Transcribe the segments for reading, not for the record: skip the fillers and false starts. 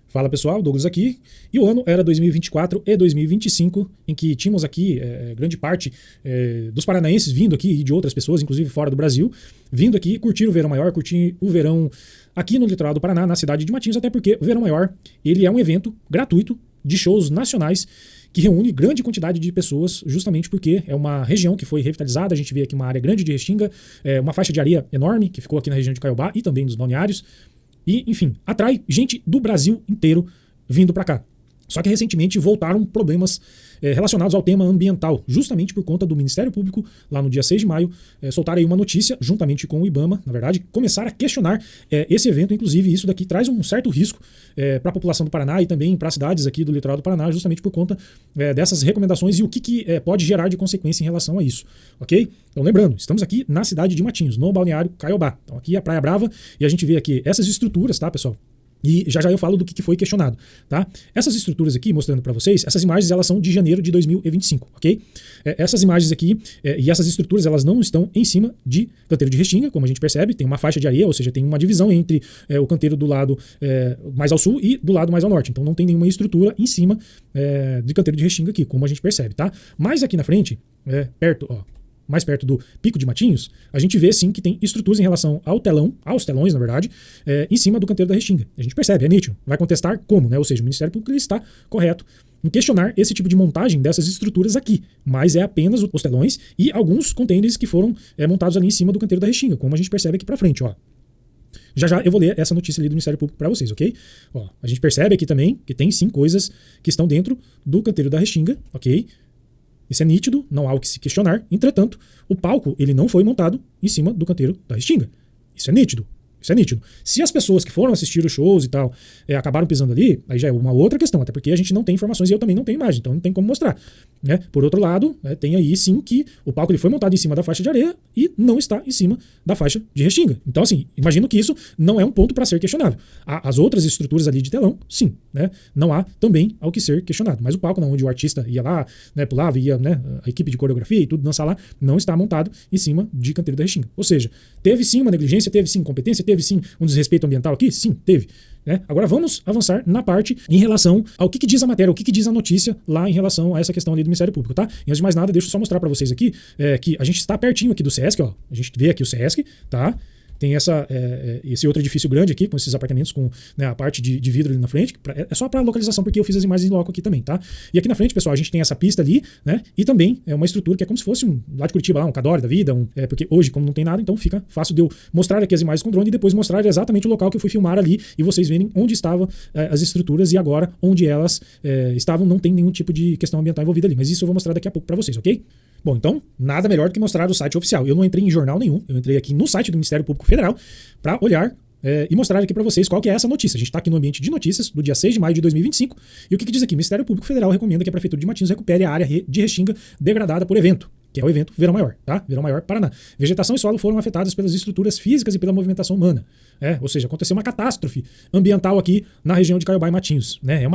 Fala pessoal, Douglas aqui. E o ano era 2024 e 2025, em que tínhamos aqui grande parte dos paranaenses vindo aqui e de outras pessoas, inclusive fora do Brasil, vindo aqui curtir o Verão Maior, curtir o verão aqui no litoral do Paraná, na cidade de Matinhos, até porque o Verão Maior ele é um evento gratuito de shows nacionais que reúne grande quantidade de pessoas, justamente porque é uma região que foi revitalizada. A gente vê aqui uma área grande de Restinga, uma faixa de areia enorme que ficou aqui na região de Caiobá e também nos balneários. E, enfim, atrai gente do Brasil inteiro vindo para cá. Só que recentemente voltaram problemas relacionados ao tema ambiental, justamente por conta do Ministério Público, lá no dia 6 de maio, soltaram aí uma notícia, juntamente com o IBAMA, na verdade, começar a questionar esse evento. Inclusive, isso daqui traz um certo risco para a população do Paraná e também para as cidades aqui do litoral do Paraná, justamente por conta dessas recomendações e o que pode gerar de consequência em relação a isso, ok? Então, lembrando, estamos aqui na cidade de Matinhos, no balneário Caiobá. Então, aqui é a Praia Brava e a gente vê aqui essas estruturas, tá, pessoal? E já eu falo do que foi questionado, tá? Essas estruturas aqui, mostrando para vocês, essas imagens elas são de janeiro de 2025, ok? Essas imagens aqui e essas estruturas elas não estão em cima de canteiro de Restinga, como a gente percebe, tem uma faixa de areia, ou seja, tem uma divisão entre o canteiro do lado mais ao sul e do lado mais ao norte, então não tem nenhuma estrutura em cima de canteiro de Restinga aqui, como a gente percebe, tá? Mas aqui na frente, perto, ó, mais perto do Pico de Matinhos, a gente vê sim que tem estruturas em relação ao telão, aos telões, na verdade, em cima do canteiro da Restinga. A gente percebe, é nítido. Vai contestar como, né? Ou seja, o Ministério Público ele está correto em questionar esse tipo de montagem dessas estruturas aqui, mas é apenas os telões e alguns containers que foram montados ali em cima do canteiro da Restinga, como a gente percebe aqui pra frente, ó. Já eu vou ler essa notícia ali do Ministério Público para vocês, ok? Ó, a gente percebe aqui também que tem sim coisas que estão dentro do canteiro da Restinga, ok? Isso é nítido, não há o que se questionar. Entretanto, o palco ele não foi montado em cima do canteiro da Restinga. Isso é nítido. Isso é nítido. Se as pessoas que foram assistir os shows e tal acabaram pisando ali, aí já é uma outra questão, até porque a gente não tem informações e eu também não tenho imagem, então não tem como mostrar. Né? Por outro lado, tem aí sim que o palco ele foi montado em cima da faixa de areia e não está em cima da faixa de Restinga. Então, assim, imagino que isso não é um ponto para ser questionável. As outras estruturas ali de telão, sim, né? Não há também ao que ser questionado. Mas o palco, onde o artista ia lá, né, pulava, ia, né, a equipe de coreografia e tudo dançar lá, não está montado em cima de canteiro da Restinga. Ou seja, teve sim uma negligência, teve sim incompetência, teve sim um desrespeito ambiental aqui? Sim, teve. Né? Agora vamos avançar na parte em relação ao que diz a matéria, o que diz a notícia lá em relação a essa questão ali do Ministério Público, tá? E antes de mais nada, deixa eu só mostrar para vocês aqui que a gente está pertinho aqui do Sesc, ó. A gente vê aqui o Sesc, tá? Tem esse outro edifício grande aqui, com esses apartamentos com, né, a parte de vidro ali na frente. É só para localização, porque eu fiz as imagens em loco aqui também, tá? E aqui na frente, pessoal, a gente tem essa pista ali, né? E também uma estrutura que é como se fosse lá de Curitiba, lá, um Cadore da vida, porque hoje, como não tem nada, então fica fácil de eu mostrar aqui as imagens com drone e depois mostrar exatamente o local que eu fui filmar ali e vocês verem onde estavam as estruturas e agora onde elas estavam, não tem nenhum tipo de questão ambiental envolvida ali. Mas isso eu vou mostrar daqui a pouco para vocês, ok? Bom, então, nada melhor do que mostrar o site oficial. Eu não entrei em jornal nenhum, eu entrei aqui no site do Ministério Público Federal para olhar e mostrar aqui para vocês qual que é essa notícia. A gente está aqui no ambiente de notícias do dia 6 de maio de 2025 e o que diz aqui? O Ministério Público Federal recomenda que a Prefeitura de Matinhos recupere a área de Restinga degradada por evento, que é o evento Verão Maior, tá? Verão Maior Paraná. Vegetação e solo foram afetadas pelas estruturas físicas e pela movimentação humana. Ou seja, aconteceu uma catástrofe ambiental aqui na região de Caiobá e Matinhos. Né? É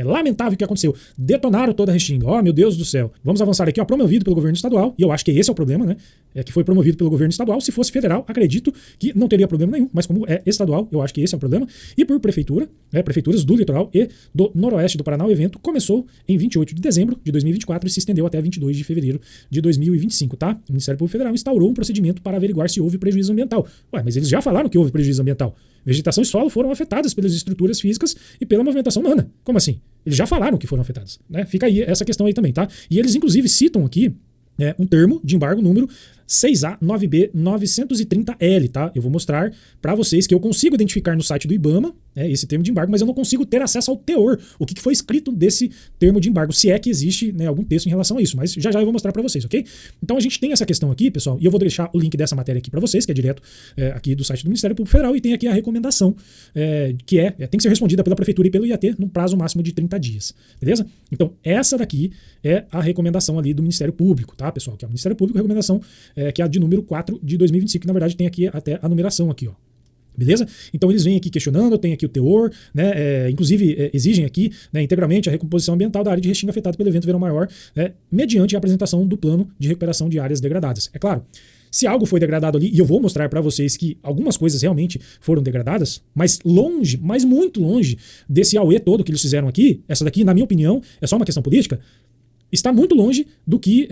lamentável o que aconteceu. Detonaram toda a Restinga. Oh, meu Deus do céu. Vamos avançar aqui, ó, promovido pelo governo estadual, e eu acho que esse é o problema, né? Que foi promovido pelo governo estadual. Se fosse federal, acredito que não teria problema nenhum, mas como é estadual, eu acho que esse é o problema. E por prefeituras do litoral e do noroeste do Paraná, o evento começou em 28 de dezembro de 2024 e se estendeu até 22 de fevereiro de 2025, tá? O Ministério Público Federal instaurou um procedimento para averiguar se houve prejuízo ambiental. Ué, mas eles já falaram que houve prejuízo ambiental. Vegetação e solo foram afetadas pelas estruturas físicas e pela movimentação humana. Como assim? Eles já falaram que foram afetadas, né? Fica aí essa questão aí também, tá? E eles inclusive citam aqui um termo de embargo número 6A9B930L, tá? Eu vou mostrar para vocês que eu consigo identificar no site do IBAMA esse termo de embargo, mas eu não consigo ter acesso ao teor, o que foi escrito desse termo de embargo, se é que existe, né, algum texto em relação a isso, mas já eu vou mostrar para vocês, ok? Então a gente tem essa questão aqui, pessoal, e eu vou deixar o link dessa matéria aqui para vocês, que é direto aqui do site do Ministério Público Federal, e tem aqui a recomendação, que tem que ser respondida pela Prefeitura e pelo IAT num prazo máximo de 30 dias, beleza? Então essa daqui é a recomendação ali do Ministério Público, tá, pessoal? Que é o Ministério Público, recomendação que é a de número 4 de 2025, que na verdade tem aqui até a numeração aqui, ó. Beleza? Então eles vêm aqui questionando, tem aqui o teor, né? Inclusive exigem aqui, né, integralmente a recomposição ambiental da área de Restinga afetada pelo evento Verão Maior, mediante a apresentação do plano de recuperação de áreas degradadas. É claro, Se algo foi degradado ali, e eu vou mostrar para vocês que algumas coisas realmente foram degradadas, mas longe, mas muito longe desse auê todo que eles fizeram aqui, essa daqui, na minha opinião, é só uma questão política, está muito longe do que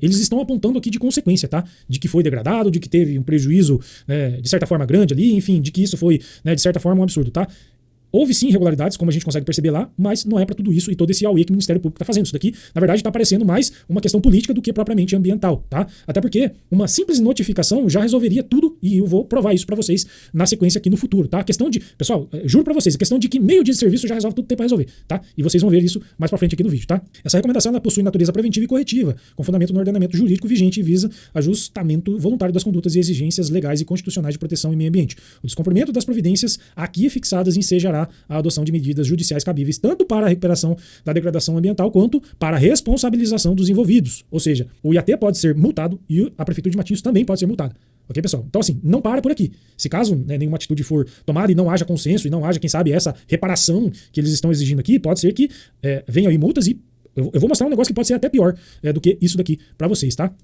eles estão apontando aqui de consequência, tá? De que foi degradado, de que teve um prejuízo de certa forma grande ali, enfim, de que isso foi, né, de certa forma, um absurdo, tá? Houve sim irregularidades, como a gente consegue perceber lá, mas não é para tudo isso e todo esse auê que o Ministério Público está fazendo. Isso daqui, na verdade, está parecendo mais uma questão política do que propriamente ambiental, tá? Até porque uma simples notificação já resolveria tudo e eu vou provar isso para vocês na sequência aqui no futuro, tá? A questão de, pessoal, juro para vocês, a questão de que meio dia de serviço já resolve tudo que tem para resolver, tá? E vocês vão ver isso mais para frente aqui no vídeo, tá? Essa recomendação ela possui natureza preventiva e corretiva, com fundamento no ordenamento jurídico vigente e visa ajustamento voluntário das condutas e exigências legais e constitucionais de proteção e meio ambiente. O descumprimento das providências aqui fixadas ensejará a adoção de medidas judiciais cabíveis tanto para a recuperação da degradação ambiental quanto para a responsabilização dos envolvidos. Ou seja, o IAT pode ser multado e a Prefeitura de Matinhos também pode ser multada. Ok, pessoal? Então, assim, não para por aqui. Se caso nenhuma atitude for tomada e não haja consenso e não haja, quem sabe, essa reparação que eles estão exigindo aqui, pode ser que venham aí multas e eu vou mostrar um negócio que pode ser até pior do que isso daqui para vocês, tá?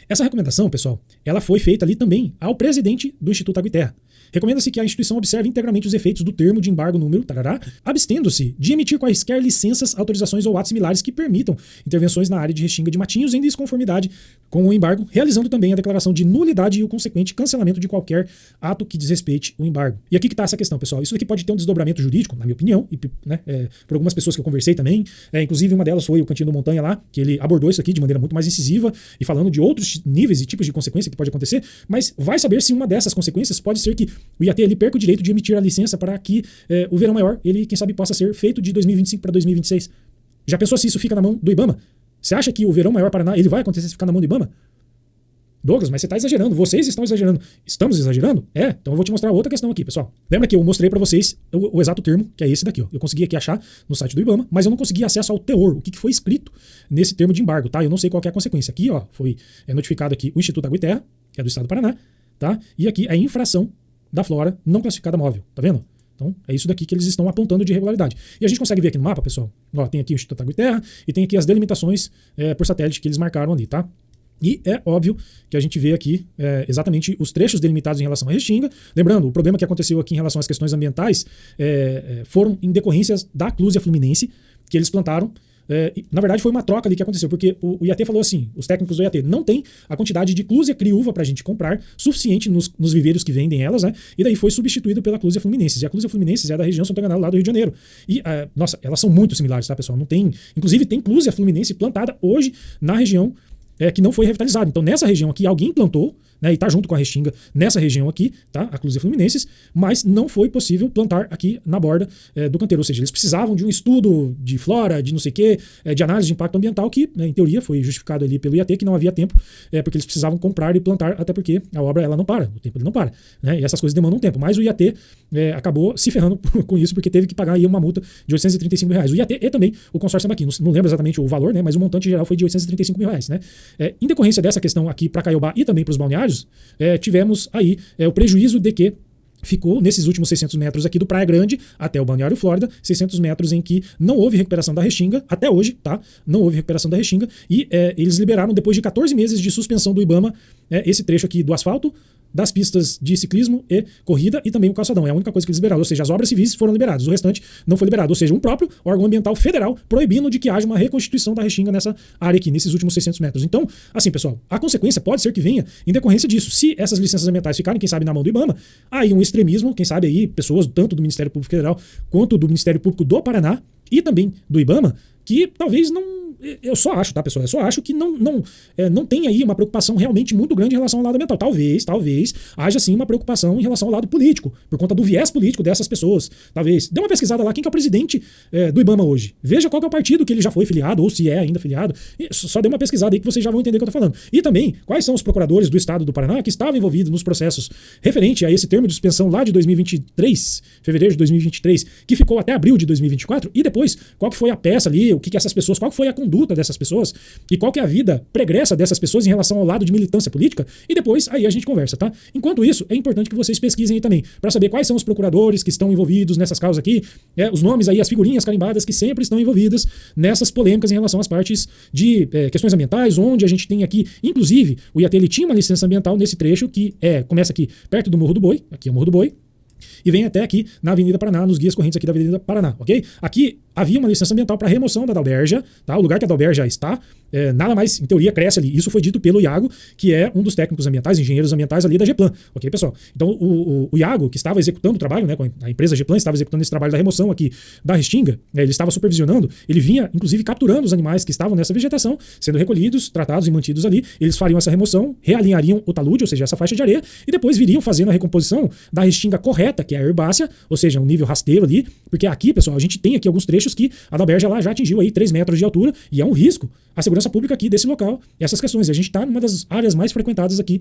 Essa recomendação, pessoal, ela foi feita ali também ao presidente do Instituto Água e Terra. Recomenda-se que a instituição observe integralmente os efeitos do termo de embargo número, abstendo-se de emitir quaisquer licenças, autorizações ou atos similares que permitam intervenções na área de Restinga de Matinhos em desconformidade com o embargo, realizando também a declaração de nulidade e o consequente cancelamento de qualquer ato que desrespeite o embargo. E aqui que está essa questão, pessoal. Isso aqui pode ter um desdobramento jurídico, na minha opinião, e por algumas pessoas que eu conversei também. Inclusive uma delas foi o Cantinho do Montanha lá, que ele abordou isso aqui de maneira muito mais incisiva e falando de outros níveis e tipos de consequência que pode acontecer, mas vai saber se uma dessas consequências pode ser que o IAT ele perca o direito de emitir a licença para que o verão maior, ele, quem sabe, possa ser feito de 2025 para 2026. Já pensou se isso fica na mão do IBAMA? Você acha que o verão maior Paraná ele vai acontecer se ficar na mão do IBAMA? Douglas, mas você está exagerando, vocês estão exagerando. Estamos exagerando? Então eu vou te mostrar outra questão aqui, pessoal. Lembra que eu mostrei para vocês o exato termo, que é esse daqui, ó. Eu consegui aqui achar no site do IBAMA, mas eu não consegui acesso ao teor, o que foi escrito nesse termo de embargo, tá? Eu não sei qual que é a consequência. Aqui, ó, foi notificado aqui o Instituto Água e Terra, que é do estado do Paraná, tá? E aqui a infração da flora não classificada móvel, tá vendo? Então, é isso daqui que eles estão apontando de irregularidade. E a gente consegue ver aqui no mapa, pessoal, ó, tem aqui o Instituto Água e Terra e tem aqui as delimitações por satélite que eles marcaram ali, tá? E é óbvio que a gente vê aqui exatamente os trechos delimitados em relação à Restinga. Lembrando, o problema que aconteceu aqui em relação às questões ambientais foram em decorrências da Clusia Fluminense, que eles plantaram. Na verdade foi uma troca ali que aconteceu, porque o IAT falou assim, os técnicos do IAT não tem a quantidade de Clusia criúva pra gente comprar suficiente nos viveiros que vendem elas, né? E daí foi substituído pela Clusia Fluminense. E a Clusia Fluminense é da região, se não tô enganado, lá do Rio de Janeiro. E, nossa, elas são muito similares, tá, pessoal? Não tem, inclusive tem Clusia Fluminense plantada hoje na região que não foi revitalizado. Então, nessa região aqui, alguém plantou, né, e tá junto com a Restinga nessa região aqui, tá? A Clusia Fluminenses, mas não foi possível plantar aqui na borda do canteiro. Ou seja, eles precisavam de um estudo de flora, de não sei o quê, de análise de impacto ambiental, que, né, em teoria, foi justificado ali pelo IAT, que não havia tempo, porque eles precisavam comprar e plantar, até porque a obra ela não para, o tempo ele não para, né? E essas coisas demandam um tempo. Mas o IAT acabou se ferrando com isso, porque teve que pagar aí uma multa de R$835. O IAT e também o consórcio Tambaqui. Não lembro exatamente o valor, né? Mas o montante geral foi de R$835, né? Em decorrência dessa questão aqui para Caiobá e também para os balneários, tivemos aí o prejuízo de que ficou nesses últimos 600 metros aqui do Praia Grande até o Balneário Flórida, 600 metros em que não houve recuperação da Restinga, até hoje, tá? Não houve recuperação da Restinga e eles liberaram depois de 14 meses de suspensão do IBAMA esse trecho aqui do asfalto, das pistas de ciclismo e corrida e também o calçadão. É a única coisa que eles liberaram. Ou seja, as obras civis foram liberadas, o restante não foi liberado. Ou seja, um próprio órgão ambiental federal proibindo de que haja uma reconstituição da Restinga nessa área aqui, nesses últimos 600 metros. Então, assim, pessoal, a consequência pode ser que venha em decorrência disso. Se essas licenças ambientais ficarem, quem sabe, na mão do IBAMA, aí um extremismo, quem sabe aí, pessoas tanto do Ministério Público Federal quanto do Ministério Público do Paraná e também do IBAMA, que talvez não... Eu só acho, tá, pessoal? Eu só acho que não tem aí uma preocupação realmente muito grande em relação ao lado ambiental. Talvez haja sim uma preocupação em relação ao lado político, por conta do viés político dessas pessoas. Talvez. Dê uma pesquisada lá, quem que é o presidente do IBAMA hoje. Veja qual que é o partido que ele já foi filiado, ou se é ainda filiado. Só dê uma pesquisada aí que vocês já vão entender o que eu tô falando. E também, quais são os procuradores do estado do Paraná que estavam envolvidos nos processos referente a esse termo de suspensão lá de 2023, fevereiro de 2023, que ficou até abril de 2024, e depois, qual que foi a peça ali, o que essas pessoas, qual foi a conduta dessas pessoas e qual que é a vida pregressa dessas pessoas em relação ao lado de militância política, e depois aí a gente conversa, tá? Enquanto isso, é importante que vocês pesquisem aí também, para saber quais são os procuradores que estão envolvidos nessas causas aqui, os nomes aí, as figurinhas carimbadas que sempre estão envolvidas nessas polêmicas em relação às partes de questões ambientais, onde a gente tem aqui, inclusive, o IAT ele tinha uma licença ambiental nesse trecho que começa aqui perto do Morro do Boi, aqui é o Morro do Boi, e vem até aqui na Avenida Paraná, nos guias correntes aqui da Avenida Paraná, ok? Aqui havia uma licença ambiental para remoção da Dalbergia, tá? O lugar que a Dalbergia está, nada mais, em teoria, cresce ali. Isso foi dito pelo Iago, que é um dos técnicos ambientais, engenheiros ambientais ali da Geplan, ok, pessoal? Então, o Iago, que estava executando o trabalho, né, a empresa Geplan estava executando esse trabalho da remoção aqui da Restinga, ele estava supervisionando, ele vinha, inclusive, capturando os animais que estavam nessa vegetação, sendo recolhidos, tratados e mantidos ali, eles fariam essa remoção, realinhariam o talude, ou seja, essa faixa de areia, e depois viriam fazendo a recomposição da Restinga correta, que é a herbácea, ou seja, um nível rasteiro ali, porque aqui, pessoal, a gente tem aqui alguns trechos que a Dalbergia lá já atingiu aí 3 metros de altura, e é um risco a segurança pública aqui desse local, e essas questões. E a gente está numa das áreas mais frequentadas aqui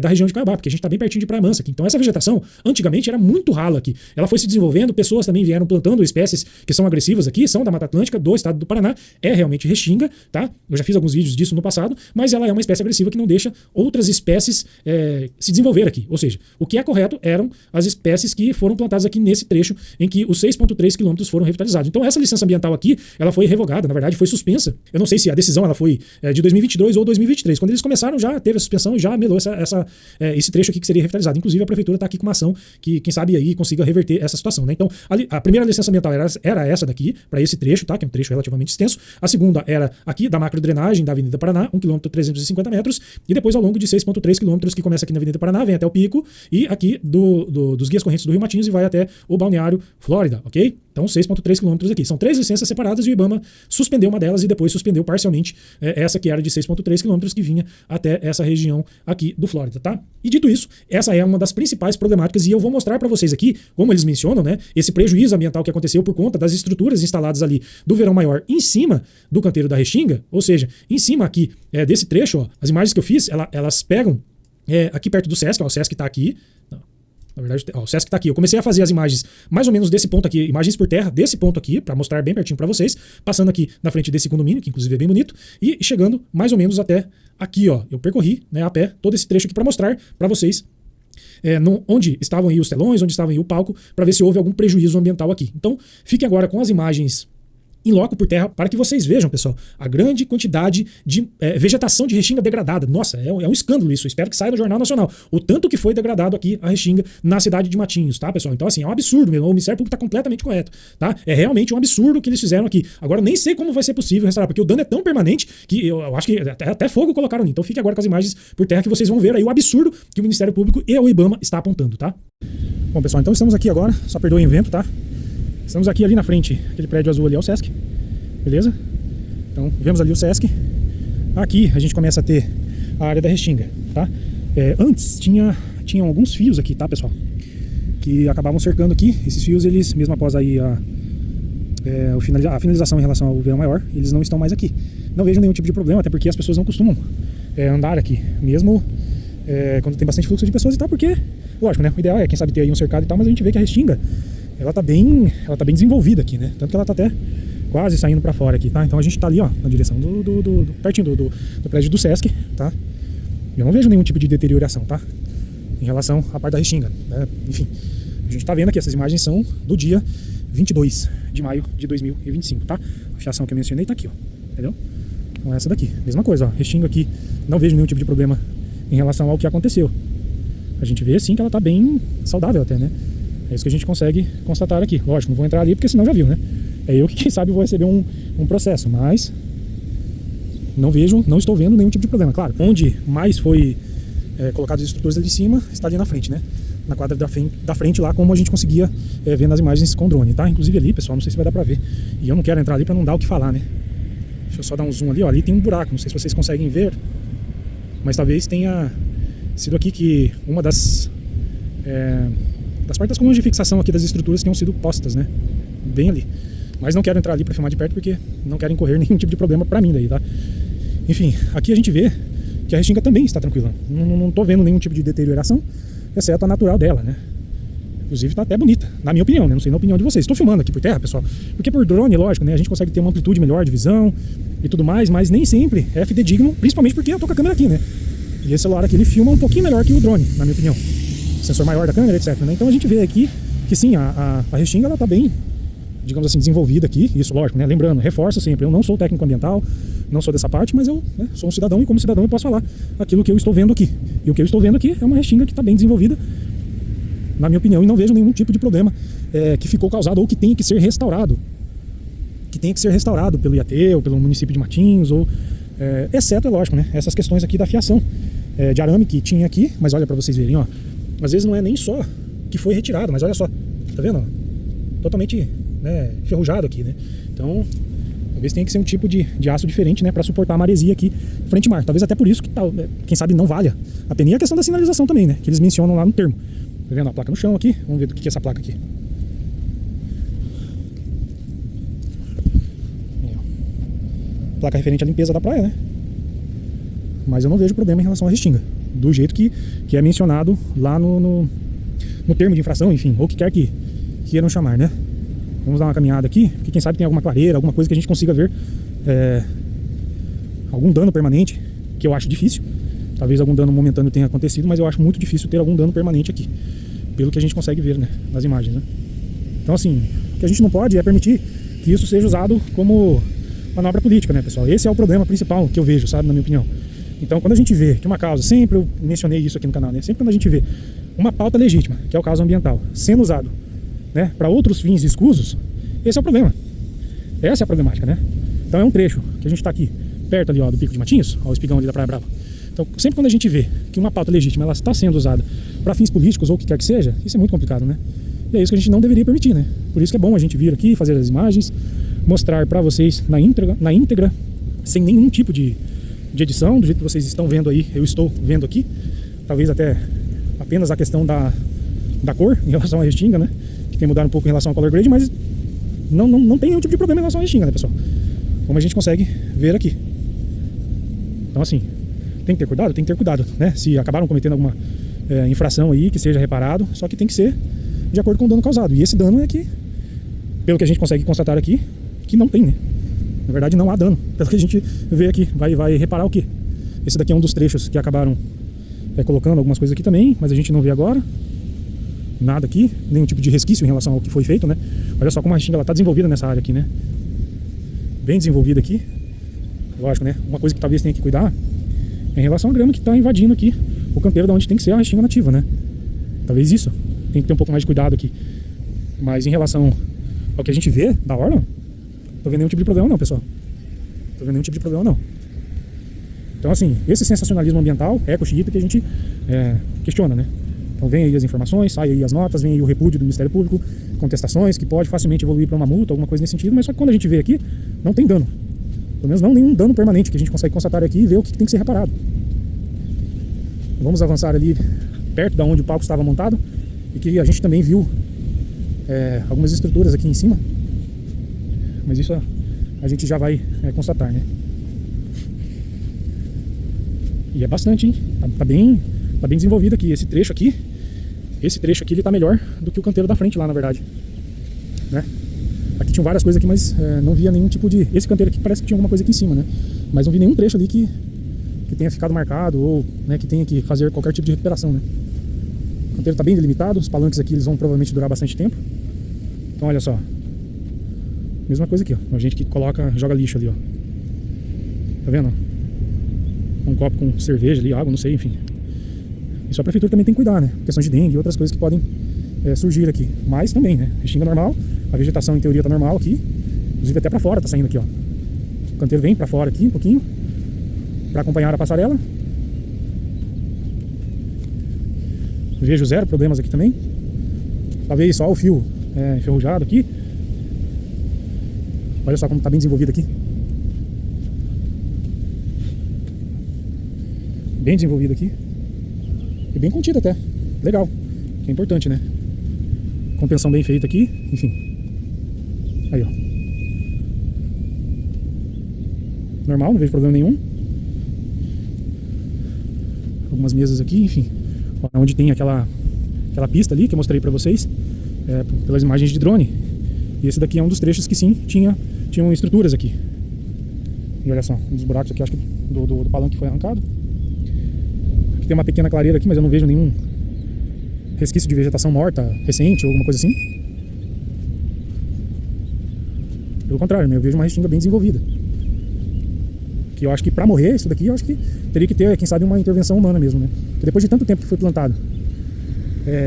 da região de Cuiabá, porque a gente está bem pertinho de Praia Mansa aqui. Então essa vegetação, antigamente, era muito rala aqui. Ela foi se desenvolvendo, pessoas também vieram plantando espécies que são agressivas aqui, são da Mata Atlântica, do estado do Paraná, é realmente restinga, tá? Eu já fiz alguns vídeos disso no passado, mas ela é uma espécie agressiva que não deixa outras espécies se desenvolver aqui. Ou seja, o que é correto eram as espécies que foram plantadas aqui nesse trecho em que os 6,3 quilômetros foram revitalizados. Então essa licença ambiental aqui, ela foi revogada, na verdade foi suspensa. Eu não sei se a decisão ela foi de 2022 ou 2023. Quando eles começaram já teve a suspensão e já melou esse trecho aqui que seria revitalizado. Inclusive a prefeitura está aqui com uma ação que quem sabe aí consiga reverter essa situação, né? Então a primeira licença ambiental era essa daqui, para esse trecho, tá? Que é um trecho relativamente extenso. A segunda era aqui da macrodrenagem da Avenida Paraná, 1 km 350 metros, e depois ao longo de 6,3 km que começa aqui na Avenida Paraná, vem até o pico, e aqui dos guias correntes do Rio Matinhos e vai até o Balneário Flórida, ok? Então 6,3 quilômetros aqui. São 3 licenças separadas e o IBAMA suspendeu uma delas e depois suspendeu parcialmente essa que era de 6,3 quilômetros que vinha até essa região aqui do Flórida, tá? E dito isso, essa é uma das principais problemáticas e eu vou mostrar para vocês aqui, como eles mencionam, né, esse prejuízo ambiental que aconteceu por conta das estruturas instaladas ali do Verão Maior em cima do canteiro da Restinga, ou seja, em cima aqui desse trecho, ó, as imagens que eu fiz, elas pegam aqui perto do Sesc, ó, o Sesc tá aqui. Na verdade, o Sesc tá aqui. Eu comecei a fazer as imagens mais ou menos desse ponto aqui, imagens por terra, desse ponto aqui, para mostrar bem pertinho para vocês, passando aqui na frente desse condomínio, que inclusive é bem bonito, e chegando mais ou menos até aqui, ó. Eu percorri, né, a pé todo esse trecho aqui para mostrar para vocês onde estavam aí os telões, onde estava aí o palco, para ver se houve algum prejuízo ambiental aqui. Então, fiquem agora com as imagens em loco por terra, para que vocês vejam, pessoal, a grande quantidade de vegetação de Restinga degradada. Nossa, é um escândalo isso. Eu espero que saia no Jornal Nacional. O tanto que foi degradado aqui a Restinga na cidade de Matinhos, tá, pessoal? Então, assim, é um absurdo mesmo. O Ministério Público está completamente correto, tá? É realmente um absurdo o que eles fizeram aqui. Agora, nem sei como vai ser possível restaurar, porque o dano é tão permanente que eu acho que até fogo colocaram ali. Então, fique agora com as imagens por terra que vocês vão ver aí o absurdo que o Ministério Público e o IBAMA está apontando, tá? Bom, pessoal, então estamos aqui agora. Só perdoem o vento, tá? Estamos aqui ali na frente, aquele prédio azul ali é o Sesc. Beleza? Então, vemos ali o Sesc. Aqui a gente começa a ter a área da Restinga, tá? Antes tinham alguns fios aqui, tá, pessoal? Que acabavam cercando aqui. Esses fios, eles, mesmo após aí a finalização em relação ao Verão Maior, eles não estão mais aqui. Não vejo nenhum tipo de problema, até porque as pessoas não costumam andar aqui, mesmo quando tem bastante fluxo de pessoas e tal, porque, lógico, né? O ideal é, quem sabe, ter aí um cercado e tal, mas a gente vê que a Restinga, ela tá bem desenvolvida aqui, né? Tanto que ela tá até quase saindo pra fora aqui, tá? Então a gente tá ali, ó, na direção pertinho do prédio do Sesc, tá? Eu não vejo nenhum tipo de deterioração, tá? Em relação à parte da Restinga, né? Enfim, a gente tá vendo aqui, essas imagens são do dia 22 de maio de 2025, tá? A fiação que eu mencionei tá aqui, ó, entendeu? Então essa daqui, mesma coisa, ó, Restinga aqui, não vejo nenhum tipo de problema em relação ao que aconteceu. A gente vê, sim, que ela tá bem saudável até, né? É isso que a gente consegue constatar aqui. Lógico, não vou entrar ali porque senão já viu, né? É eu que, quem sabe, vou receber um processo, mas não estou vendo nenhum tipo de problema. Claro, onde mais foi colocado as estruturas ali de cima, está ali na frente, né? Na quadra da frente lá, como a gente conseguia ver nas imagens com drone, tá? Inclusive ali, pessoal, não sei se vai dar pra ver. E eu não quero entrar ali pra não dar o que falar, né? Deixa eu só dar um zoom ali, ó. Ali tem um buraco, não sei se vocês conseguem ver, mas talvez tenha sido aqui que uma das portas comuns de fixação aqui das estruturas tenham sido postas, né? Bem ali. Mas não quero entrar ali para filmar de perto porque não quero incorrer nenhum tipo de problema para mim daí, tá? Enfim, aqui a gente vê que a Restinga também está tranquila. Não tô vendo nenhum tipo de deterioração, exceto a natural dela, né? Inclusive tá até bonita, na minha opinião, né? Não sei na opinião de vocês. Estou filmando aqui por terra, pessoal. Porque por drone, lógico, né? A gente consegue ter uma amplitude melhor de visão e tudo mais, mas nem sempre é fidedigno, principalmente porque eu tô com a câmera aqui, né? E esse celular aqui, ele filma um pouquinho melhor que o drone, na minha opinião. Sensor maior da câmera, etc, né? Então a gente vê aqui que sim, a Restinga, ela tá bem, digamos assim, desenvolvida aqui. Isso, lógico, né? Lembrando, reforço sempre, eu não sou técnico ambiental, não sou dessa parte, mas eu, né, sou um cidadão e como cidadão eu posso falar aquilo que eu estou vendo aqui. E o que eu estou vendo aqui é uma Restinga que está bem desenvolvida, na minha opinião, e não vejo nenhum tipo de problema que ficou causado ou que tenha que ser restaurado. Que tenha que ser restaurado pelo IAT ou pelo município de Matinhos, ou exceto, é lógico, né? Essas questões aqui da fiação de arame que tinha aqui, mas olha para vocês verem, ó. Às vezes não é nem só que foi retirado, mas olha só, tá vendo? Totalmente, né, enferrujado aqui, né? Então, talvez tenha que ser um tipo de aço diferente, né, para suportar a maresia aqui frente ao mar. Talvez até por isso que, quem sabe, não valha a pena. E a questão da sinalização também, né, que eles mencionam lá no termo. Tá vendo a placa no chão aqui? Vamos ver do que é essa placa aqui. Placa referente à limpeza da praia, né? Mas eu não vejo problema em relação à Restinga, do jeito que é mencionado lá no termo de infração, enfim, ou que quer que queiram chamar, né? Vamos dar uma caminhada aqui, porque quem sabe tem alguma clareira, alguma coisa que a gente consiga ver algum dano permanente, que eu acho difícil. Talvez algum dano momentâneo tenha acontecido, mas eu acho muito difícil ter algum dano permanente aqui, pelo que a gente consegue ver, né, nas imagens, né? Então, assim, o que a gente não pode é permitir que isso seja usado como manobra política, né, pessoal? Esse é o problema principal que eu vejo, sabe, na minha opinião. Então, quando a gente vê que uma causa, sempre eu mencionei isso aqui no canal, né, sempre quando a gente vê uma pauta legítima, que é o caso ambiental, sendo usado, né, para outros fins escusos, esse é o problema. Essa é a problemática, né? Então é um trecho que a gente está aqui, perto ali, ó, do Pico de Matinhos, ó, o espigão ali da Praia Brava. Então, sempre quando a gente vê que uma pauta legítima ela está sendo usada para fins políticos ou o que quer que seja, isso é muito complicado, né? E é isso que a gente não deveria permitir, né? Por isso que é bom a gente vir aqui, fazer as imagens, mostrar para vocês na íntegra, sem nenhum tipo de edição, do jeito que vocês estão vendo aí, eu estou vendo aqui. Talvez até apenas a questão da cor em relação à Restinga, né? Que tem mudado um pouco em relação ao color grade, mas não tem nenhum tipo de problema em relação à Restinga, né, pessoal? Como a gente consegue ver aqui. Então, assim, tem que ter cuidado? Tem que ter cuidado, né? Se acabaram cometendo alguma infração aí, que seja reparado, só que tem que ser de acordo com o dano causado. E esse dano é que, pelo que a gente consegue constatar aqui, que não tem, né? Na verdade, não há dano. Pelo que a gente vê aqui, vai reparar o quê? Esse daqui é um dos trechos que acabaram colocando algumas coisas aqui também, mas a gente não vê agora. Nada aqui, nenhum tipo de resquício em relação ao que foi feito, né? Olha só como a Restinga está desenvolvida nessa área aqui, né? Bem desenvolvida aqui. Lógico, né? Uma coisa que talvez tenha que cuidar é em relação à grama que está invadindo aqui o canteiro de onde tem que ser a Restinga nativa, né? Talvez isso. Tem que ter um pouco mais de cuidado aqui. Mas em relação ao que a gente vê da orla, não tô vendo nenhum tipo de problema não, pessoal. Tô vendo nenhum tipo de problema não. Então, assim, esse sensacionalismo ambiental eco-xiita que a gente questiona, né? Então vem aí as informações, sai aí as notas, vem aí o repúdio do Ministério Público, contestações que pode facilmente evoluir para uma multa, alguma coisa nesse sentido, mas só que quando a gente vê aqui, não tem dano. Pelo menos não nenhum dano permanente que a gente consegue constatar aqui e ver o que tem que ser reparado. Vamos avançar ali perto da onde o palco estava montado e que a gente também viu algumas estruturas aqui em cima, mas isso a gente já vai constatar, né? E é bastante, hein? Tá bem desenvolvido aqui. Esse trecho aqui ele tá melhor do que o canteiro da frente lá, na verdade, né? Aqui tinham várias coisas aqui, mas não via nenhum tipo de... Esse canteiro aqui parece que tinha alguma coisa aqui em cima, né? Mas não vi nenhum trecho ali que tenha ficado marcado ou, né, que tenha que fazer qualquer tipo de recuperação, né? O canteiro tá bem delimitado, os palanques aqui eles vão provavelmente durar bastante tempo. Então olha só. Mesma coisa aqui, ó. A gente que joga lixo ali, ó. Tá vendo? Um copo com cerveja ali, água, não sei, enfim. Isso a prefeitura também tem que cuidar, né? Questões de dengue e outras coisas que podem surgir aqui. Mas também, né? Restinga normal, a vegetação em teoria tá normal aqui. Inclusive até pra fora tá saindo aqui, ó. O canteiro vem pra fora aqui um pouquinho pra acompanhar a passarela. Vejo zero problemas aqui também. Talvez só o fio enferrujado aqui. Olha só como tá bem desenvolvido aqui. Bem desenvolvido aqui. E bem contido até. Legal. Que é importante, né? Contenção bem feita aqui. Enfim. Aí, ó. Normal, não vejo problema nenhum. Algumas mesas aqui, enfim. Onde tem aquela aquela pista ali que eu mostrei para vocês, pelas imagens de drone. E esse daqui é um dos trechos que sim, tinham estruturas aqui. E olha só, um dos buracos aqui, acho que do palanque foi arrancado. Aqui tem uma pequena clareira aqui, mas eu não vejo nenhum resquício de vegetação morta, recente ou alguma coisa assim. Pelo contrário, né? Eu vejo uma restinga bem desenvolvida. Que eu acho que pra morrer isso daqui, eu acho que teria que ter, quem sabe, uma intervenção humana mesmo, né? Porque depois de tanto tempo que foi plantado,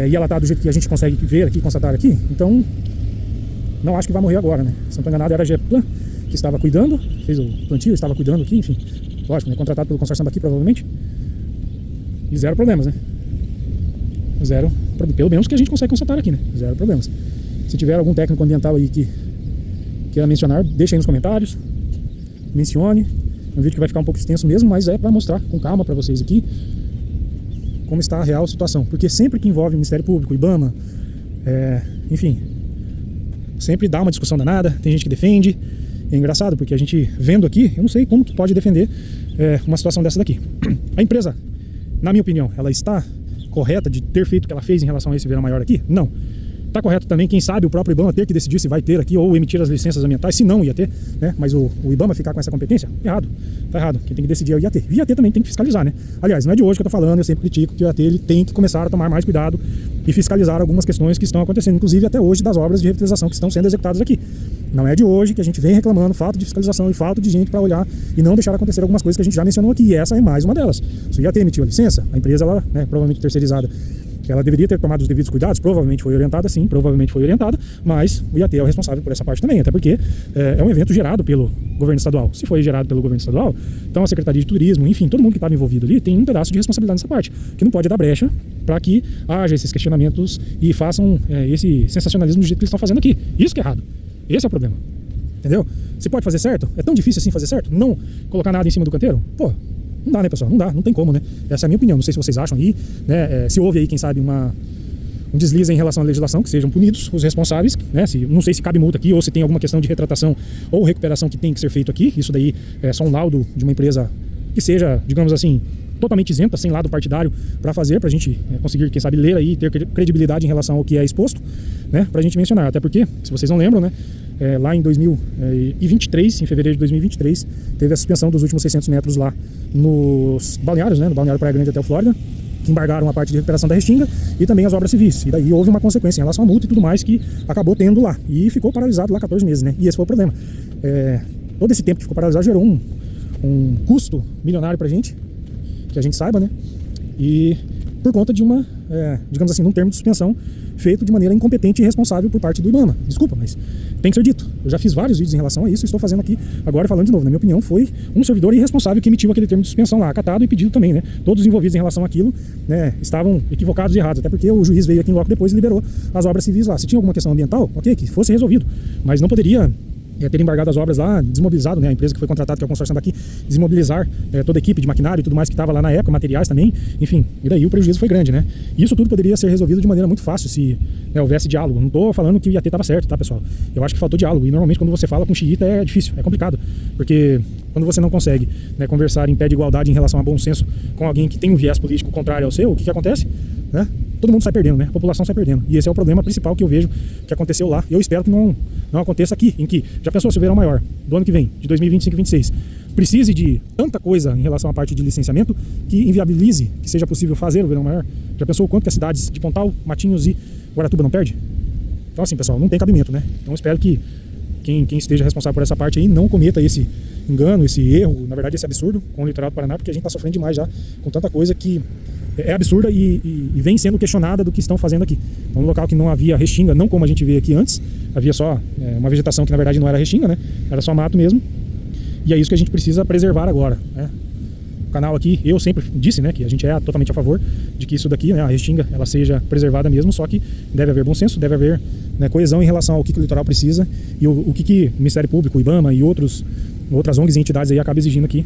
e ela tá do jeito que a gente consegue ver aqui, constatar aqui, então não acho que vai morrer agora, né? Se não estou enganado, era a Geplan que estava cuidando, fez o plantio, estava cuidando aqui, enfim. Lógico, né? Contratado pelo consórcio daqui, provavelmente. E zero problemas, né? Zero, pelo menos que a gente consegue constatar aqui, né? Zero problemas. Se tiver algum técnico ambiental aí que queira mencionar, deixa aí nos comentários. Mencione. É um vídeo que vai ficar um pouco extenso mesmo, mas é para mostrar com calma para vocês aqui como está a real situação. Porque sempre que envolve o Ministério Público, IBAMA, enfim, sempre dá uma discussão danada, tem gente que defende. É engraçado, porque a gente vendo aqui, eu não sei como que pode defender uma situação dessa daqui. A empresa, na minha opinião, ela está correta de ter feito o que ela fez em relação a esse verão maior aqui? Não. Está correto também, quem sabe, o próprio IBAMA ter que decidir se vai ter aqui ou emitir as licenças ambientais, se não ia ter, né? Mas o IBAMA ficar com essa competência? Errado. Tá errado. Quem tem que decidir é o IAT. O IAT também tem que fiscalizar, né? Aliás, não é de hoje que eu tô falando, eu sempre critico que o IAT ele tem que começar a tomar mais cuidado e fiscalizar algumas questões que estão acontecendo, inclusive até hoje das obras de revitalização que estão sendo executadas aqui. Não é de hoje que a gente vem reclamando falta de fiscalização e falta de gente para olhar e não deixar acontecer algumas coisas que a gente já mencionou aqui, e essa é mais uma delas. Se o IAT emitiu a licença, a empresa, ela, né, provavelmente terceirizada, ela deveria ter tomado os devidos cuidados, provavelmente foi orientada, sim, provavelmente foi orientada, mas o IAT é o responsável por essa parte também, até porque é um evento gerado pelo governo estadual. Se foi gerado pelo governo estadual, então a Secretaria de Turismo, enfim, todo mundo que estava envolvido ali tem um pedaço de responsabilidade nessa parte, que não pode dar brecha para que haja esses questionamentos e façam esse sensacionalismo do jeito que eles estão fazendo aqui. Isso que é errado. Esse é o problema. Entendeu? Se pode fazer certo? É tão difícil assim fazer certo? Não colocar nada em cima do canteiro? Pô, não dá, né, pessoal? Não dá, não tem como, né? Essa é a minha opinião. Não sei se vocês acham aí, né? Se houve aí, quem sabe, um deslize em relação à legislação, que sejam punidos os responsáveis, né? Não sei se cabe multa aqui ou se tem alguma questão de retratação ou recuperação que tem que ser feito aqui. Isso daí é só um laudo de uma empresa que seja, digamos assim, totalmente isenta, sem lado partidário, para fazer, pra gente conseguir, quem sabe, ler aí e ter credibilidade em relação ao que é exposto, né? Pra gente mencionar. Até porque, se vocês não lembram, né? Lá em 2023, em fevereiro de 2023, teve a suspensão dos últimos 600 metros lá nos balneários, né? No balneário Praia Grande até o Flórida, que embargaram a parte de recuperação da restinga e também as obras civis. E daí houve uma consequência em relação à multa e tudo mais que acabou tendo lá. E ficou paralisado lá 14 meses, né? E esse foi o problema. Todo esse tempo que ficou paralisado gerou um custo milionário pra gente, que a gente saiba, né? E por conta de digamos assim, um termo de suspensão feito de maneira incompetente e irresponsável por parte do IBAMA. Desculpa, mas tem que ser dito. Eu já fiz vários vídeos em relação a isso e estou fazendo aqui agora falando de novo. Na minha opinião, foi um servidor irresponsável que emitiu aquele termo de suspensão lá, acatado e pedido também, né? Todos os envolvidos em relação àquilo, né, estavam equivocados e errados, até porque o juiz veio aqui em loco depois e liberou as obras civis lá. Se tinha alguma questão ambiental, ok, que fosse resolvido, mas não poderia ter embargado as obras lá, desmobilizado, né, a empresa que foi contratada, que é o consórcio daqui, desmobilizar toda a equipe de maquinário e tudo mais que estava lá na época, materiais também, enfim, e daí o prejuízo foi grande, né? E isso tudo poderia ser resolvido de maneira muito fácil se houvesse diálogo. Não estou falando que o IAT estava certo, tá, pessoal? Eu acho que faltou diálogo, e normalmente quando você fala com xiita é difícil, é complicado, porque quando você não consegue, né, conversar em pé de igualdade em relação a bom senso com alguém que tem um viés político contrário ao seu, o que acontece? Né? Todo mundo sai perdendo, né? A população sai perdendo. E esse é o problema principal que eu vejo que aconteceu lá. E eu espero que não aconteça aqui, em que, já pensou se o verão maior do ano que vem, de 2025 e 2026, precise de tanta coisa em relação à parte de licenciamento que inviabilize que seja possível fazer o verão maior? Já pensou o quanto que as cidades de Pontal, Matinhos e Guaratuba não perde? Então assim, pessoal, não tem cabimento, né? Então eu espero que quem esteja responsável por essa parte aí não cometa esse engano, esse erro, na verdade esse absurdo com o litoral do Paraná, porque a gente está sofrendo demais já com tanta coisa que é absurda e vem sendo questionada do que estão fazendo aqui. Então, um local que não havia restinga, não como a gente vê aqui antes, havia só uma vegetação que na verdade não era restinga, né? Era só mato mesmo. E é isso que a gente precisa preservar agora, né? O canal aqui, eu sempre disse, né, que a gente é totalmente a favor de que isso daqui, né, a restinga, ela seja preservada mesmo, só que deve haver bom senso, deve haver, né, coesão em relação ao que o litoral precisa e o que o Ministério Público, o IBAMA e outros outras ONGs e entidades aí acabam exigindo aqui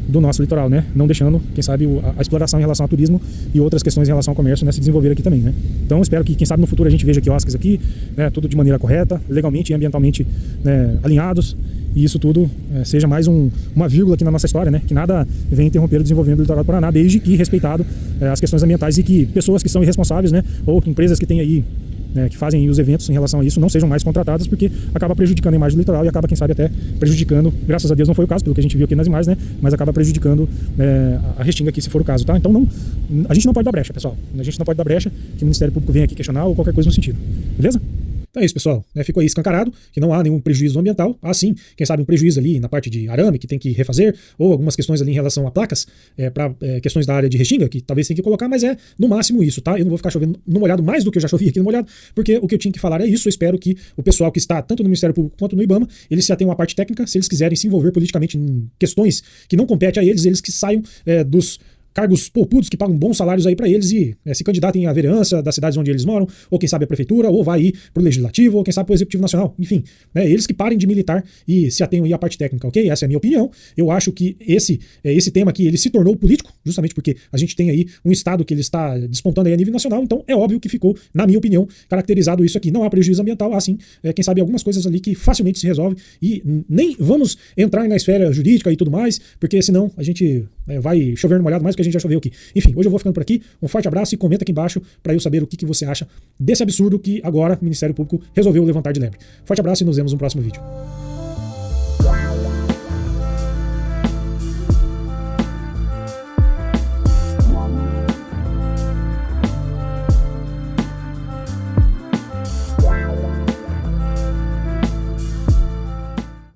do nosso litoral, né? Não deixando, quem sabe, a exploração em relação ao turismo e outras questões em relação ao comércio, né, se desenvolver aqui também, né? Então espero que, quem sabe, no futuro a gente veja quiosques aqui, né, tudo de maneira correta, legalmente e ambientalmente, né, alinhados, e isso tudo seja mais uma vírgula aqui na nossa história, né? Que nada venha interromper o desenvolvimento do litoral do Paraná, desde que respeitado as questões ambientais e que pessoas que são irresponsáveis, né, ou que empresas que têm aí, né, que fazem os eventos em relação a isso, não sejam mais contratadas, porque acaba prejudicando a imagem do litoral e acaba, quem sabe, até prejudicando, graças a Deus não foi o caso, pelo que a gente viu aqui nas imagens, né, mas acaba prejudicando a Restinga aqui, se for o caso, tá? Então a gente não pode dar brecha, pessoal. A gente não pode dar brecha que o Ministério Público venha aqui questionar ou qualquer coisa no sentido. Beleza? Então é isso, pessoal. Ficou aí escancarado que não há nenhum prejuízo ambiental. Há sim, quem sabe, um prejuízo ali na parte de arame que tem que refazer, ou algumas questões ali em relação a placas para questões da área de Restinga, que talvez tenha que colocar, mas é no máximo isso, tá? Eu não vou ficar chovendo no molhado mais do que eu já chovi aqui no molhado, porque o que eu tinha que falar é isso. Eu espero que o pessoal que está tanto no Ministério Público quanto no IBAMA, eles se atenham à parte técnica. Se eles quiserem se envolver politicamente em questões que não competem a eles que saiam dos cargos poupudos que pagam bons salários aí para eles e se candidatem à vereança das cidades onde eles moram, ou quem sabe a prefeitura, ou vai ir pro legislativo, ou quem sabe pro executivo nacional, enfim, né, eles que parem de militar e se atenham aí à parte técnica, ok? Essa é a minha opinião. Eu acho que esse tema aqui, ele se tornou político, justamente porque a gente tem aí um estado que ele está despontando aí a nível nacional, então é óbvio que ficou, na minha opinião, caracterizado isso aqui. Não há prejuízo ambiental, há sim, quem sabe algumas coisas ali que facilmente se resolve e nem vamos entrar na esfera jurídica e tudo mais, porque senão a gente vai chover no molhado mais do que a gente já choveu aqui. Enfim, hoje eu vou ficando por aqui. Um forte abraço e comenta aqui embaixo para eu saber o que você acha desse absurdo que agora o Ministério Público resolveu levantar de lebre. Forte abraço e nos vemos no próximo vídeo.